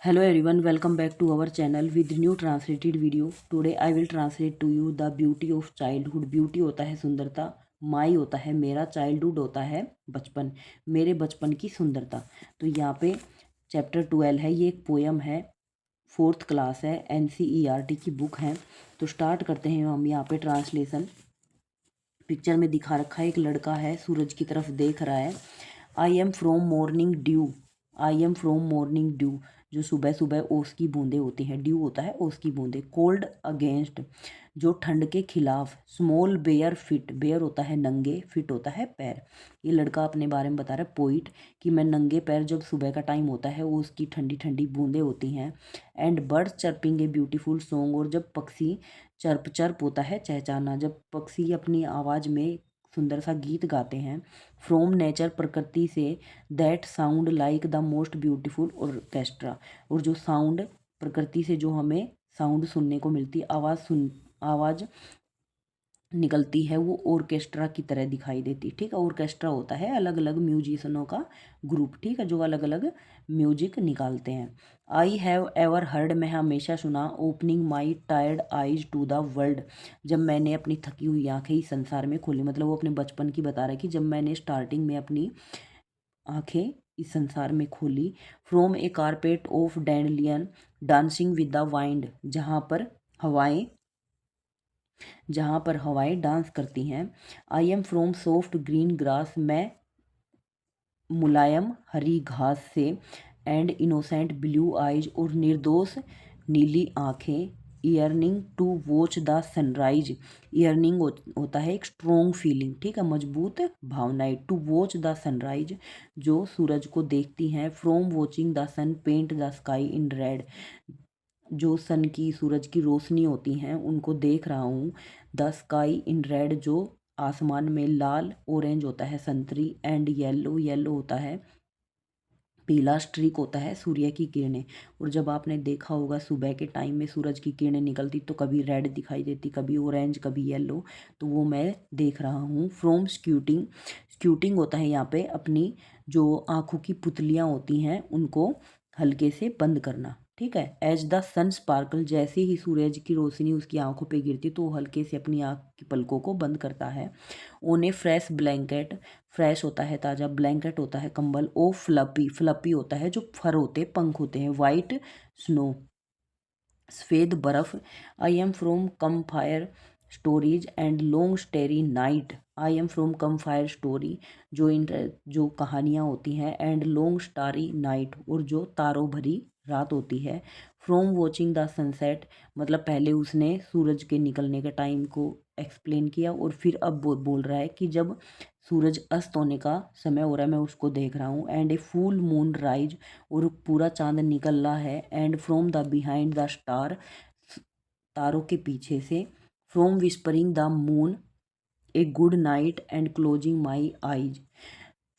Hello everyone, welcome back to our channel with new translated video. Today I will translate to you the beauty of childhood. Beauty होता है सुंदरता, माई होता है मेरा, childhood होता है बचपन, मेरे बचपन की सुंदरता। तो यहाँ पे चैप्टर 12 है, ये एक पोयम है, 4th क्लास है, NCERT की बुक है। तो स्टार्ट करते हैं हम। यहाँ पे ट्रांसलेशन पिक्चर में दिखा रखा है, एक लड़का है सूरज की तरफ देख रहा है। आई am from morning due, I am from morning due, जो सुबह सुबह ओस की बूंदें होती हैं, ड्यू होता है ओस की बूंदें। कोल्ड अगेंस्ट, जो ठंड के खिलाफ। स्मॉल बेयर फिट, बेयर होता है नंगे, फिट होता है पैर। ये लड़का अपने बारे में बता रहा है, पोइट, कि मैं नंगे पैर, जब सुबह का टाइम होता है ओस की ठंडी ठंडी बूंदें होती हैं। And birds chirping a beautiful song, और जब पक्षी चर्प, चर्प होता है चहचाना, जब पक्षी अपनी आवाज़ में सुंदर सा गीत गाते हैं। फ्रॉम नेचर, प्रकृति से। That sound like the most beautiful orchestra, और जो साउंड प्रकृति से, जो हमें साउंड सुनने को मिलती, आवाज़ निकलती है, वो ऑर्केस्ट्रा की तरह दिखाई देती। ठीक है, ऑर्केस्ट्रा होता है अलग अलग म्यूजिशियनों का ग्रुप, ठीक है, जो अलग अलग म्यूजिक निकालते हैं। आई हैव एवर हर्ड, मैं हमेशा सुना। Opening my tired eyes to the world, जब मैंने अपनी थकी हुई आंखें इस संसार में खोली। मतलब वो अपने बचपन की बता रहा है कि जब मैंने स्टार्टिंग में अपनी आंखें इस संसार में खोली। From a carpet of dandelion dancing with the wind, जहाँ पर हवाएं डांस करती हैं। I am from soft green grass, मैं मुलायम हरी घास से। एंड इनोसेंट ब्लू आइज, और निर्दोष नीली आँखें। Yearning to watch the sunrise, yearning होता है एक स्ट्रॉन्ग फीलिंग, ठीक है, मजबूत भावनाएं। टू वॉच द सनराइज, जो सूरज को देखती हैं। From watching the sun paint the sky in red, जो सन की, सूरज की रोशनी होती हैं उनको देख रहा हूँ। द स्काई इन रेड, जो आसमान में लाल, ऑरेंज होता है संतरी। एंड येलो, येलो होता है पीला, स्ट्रीक होता है सूर्य की किरणें। और जब आपने देखा होगा सुबह के टाइम में सूरज की किरणें निकलती तो कभी रेड दिखाई देती, कभी ऑरेंज, कभी येलो, तो वो मैं देख रहा हूँ। फ्रॉम स्क्यूटिंग, स्क्यूटिंग होता है यहाँ पे अपनी जो आँखों की पुतलियाँ होती हैं उनको हल्के से बंद करना, ठीक है। एज द सन स्पार्कल, जैसे ही सूरज की रोशनी उसकी आंखों पे गिरती तो वो हल्के से अपनी आँख की पलकों को बंद करता है। ओन ए फ्रेश ब्लैंकेट, फ्रेश होता है ताज़ा, ब्लैंकेट होता है कंबल। ओ फ्लपी, फ्लपी होता है जो फर होते, पंख होते हैं। वाइट स्नो, सफ़ेद बर्फ़। आई am from come fire stories and long स्टेरी night, I am from come fire story, जो कहानियाँ होती हैं। एंड लॉन्ग स्टारी नाइट, और जो तारों भरी रात होती है। फ्रॉम वॉचिंग द सनसेट, मतलब पहले उसने सूरज के निकलने के टाइम को एक्सप्लेन किया, और फिर अब बोल रहा है कि जब सूरज अस्त होने का समय हो रहा है मैं उसको देख रहा हूँ। And A full moon rise, और पूरा चांद निकल रहा है। And from the behind the star, तारों के पीछे से। From whispering the moon a good night and closing my eyes,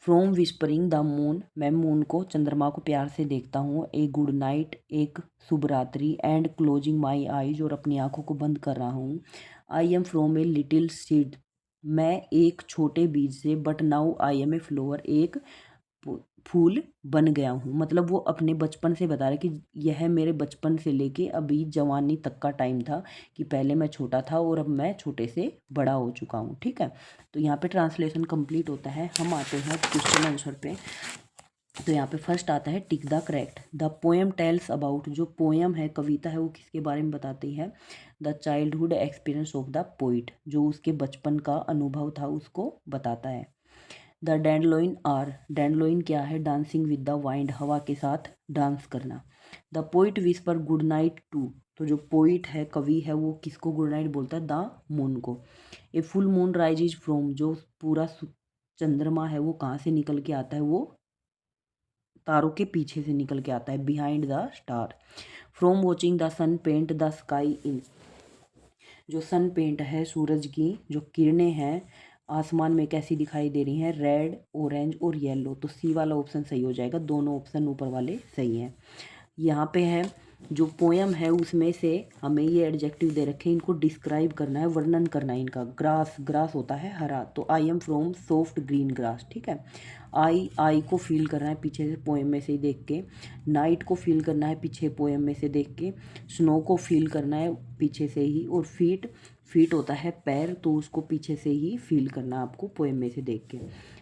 from whispering the moon, मैं मून को, चंद्रमा को प्यार से देखता हूँ। ए गुड नाइट, एक शुभ रात्रि। एंड क्लोजिंग माई आईज, और अपनी आंखों को बंद कर रहा हूँ। I am from a little seed, मैं एक छोटे बीज से। But now I am a flower, एक फूल बन गया हूँ। मतलब वो अपने बचपन से बता रहा है कि यह मेरे बचपन से लेके अभी जवानी तक का टाइम था, कि पहले मैं छोटा था और अब मैं छोटे से बड़ा हो चुका हूँ, ठीक है। तो यहाँ पे ट्रांसलेशन कंप्लीट होता है। हम आते हैं क्वेश्चन आंसर पे। तो यहाँ पे फर्स्ट आता है tick the correct. The poem tells about, जो पोएम है, कविता है, वो किसके बारे में बताती है। The childhood experience of the poet, जो उसके बचपन का अनुभव था उसको बताता है। द डैंडलोइन आर, डैंडलोइन क्या है, डांसिंग विद द वाइंड, हवा के साथ डांस करना। The poet whisper good night to, तो जो पोइट है, कवि है, वो किसको गुड नाइट बोलता है, द मून को। A full moon rise is from, जो पूरा चंद्रमा है वो कहाँ से निकल के आता है, वो तारों के पीछे से निकल के आता है, behind the star. From watching the sun paint the sky in, जो सन पेंट है, सूरज की जो किरणें हैं आसमान में कैसी दिखाई दे रही हैं, रेड, ऑरेंज और येलो। तो सी वाला ऑप्शन सही हो जाएगा, दोनों ऑप्शन ऊपर वाले सही हैं। यहाँ पे है जो पोयम है उसमें से हमें ये एडजेक्टिव दे रखे हैं, इनको डिस्क्राइब करना है, वर्णन करना है इनका। ग्रास, ग्रास होता है हरा, तो आई am from soft green grass, ठीक है। आई को फील करना है पीछे से पोएम में से ही देख के। नाइट को फील करना है पीछे पोएम में से देख के। स्नो को फील करना है पीछे से ही। और फीट, फीट होता है पैर, तो उसको पीछे से ही फील करना है आपको पोएम में से देख के।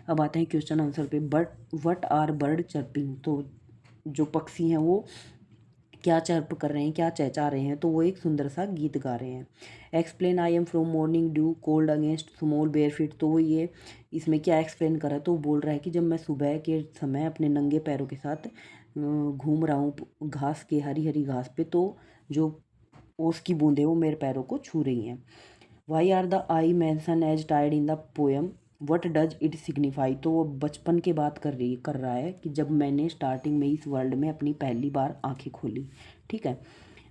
अब आते हैं क्वेश्चन आंसर पे। But what are bird chirping, तो जो पक्षी हैं वो क्या चर्प कर रहे हैं, क्या चहचा रहे हैं, तो वो एक सुंदर सा गीत गा रहे हैं। Explain I am from morning due cold against small bare feet, तो वो ये इसमें क्या एक्सप्लेन कर रहा है, तो वो बोल रहा है कि जब मैं सुबह के समय अपने नंगे पैरों के साथ घूम रहा हूँ घास के, हरी हरी घास पे, तो जो ओस की बूंदें वो मेरे पैरों को छू रही हैं। Why are the eye mention as tied in the poem, what does it signify, तो वो बचपन की बात कर रहा है कि जब मैंने स्टार्टिंग में इस वर्ल्ड में अपनी पहली बार आंखें खोली, ठीक है।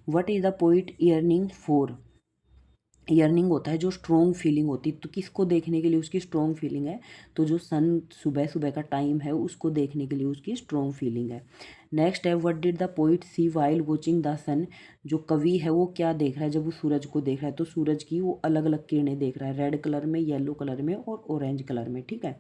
What is the poet yearning for, yearning होता है जो स्ट्रॉन्ग फीलिंग होती है, तो किसको देखने के लिए उसकी स्ट्रॉन्ग फीलिंग है, तो जो सन सुबह सुबह का टाइम है उसको देखने के लिए उसकी स्ट्रॉन्ग फीलिंग है। नेक्स्ट है what did the poet see while watching the sun, जो कवि है वो क्या देख रहा है जब वो सूरज को देख रहा है, तो सूरज की वो अलग अलग किरणें देख रहा है, रेड कलर में, येलो कलर में और ऑरेंज कलर में, ठीक है।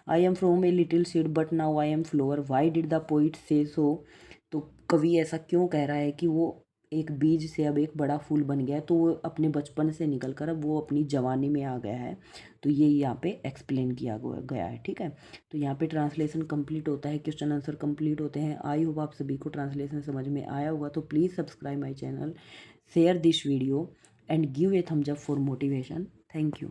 आई am from a little seed but now I M flower, why did the poet से सो, तो कवि ऐसा क्यों कह रहा है कि वो एक बीज से अब एक बड़ा फूल बन गया है, तो वो अपने बचपन से निकल कर अब वो अपनी जवानी में आ गया है, तो ये यहाँ पे एक्सप्लेन किया गया है, ठीक है। तो यहाँ पे ट्रांसलेशन कंप्लीट होता है, क्वेश्चन आंसर कंप्लीट होते हैं। आई होप आप सभी को ट्रांसलेशन समझ में आया होगा, तो please subscribe my channel, share this video and give a thumbs up for motivation. Thank you.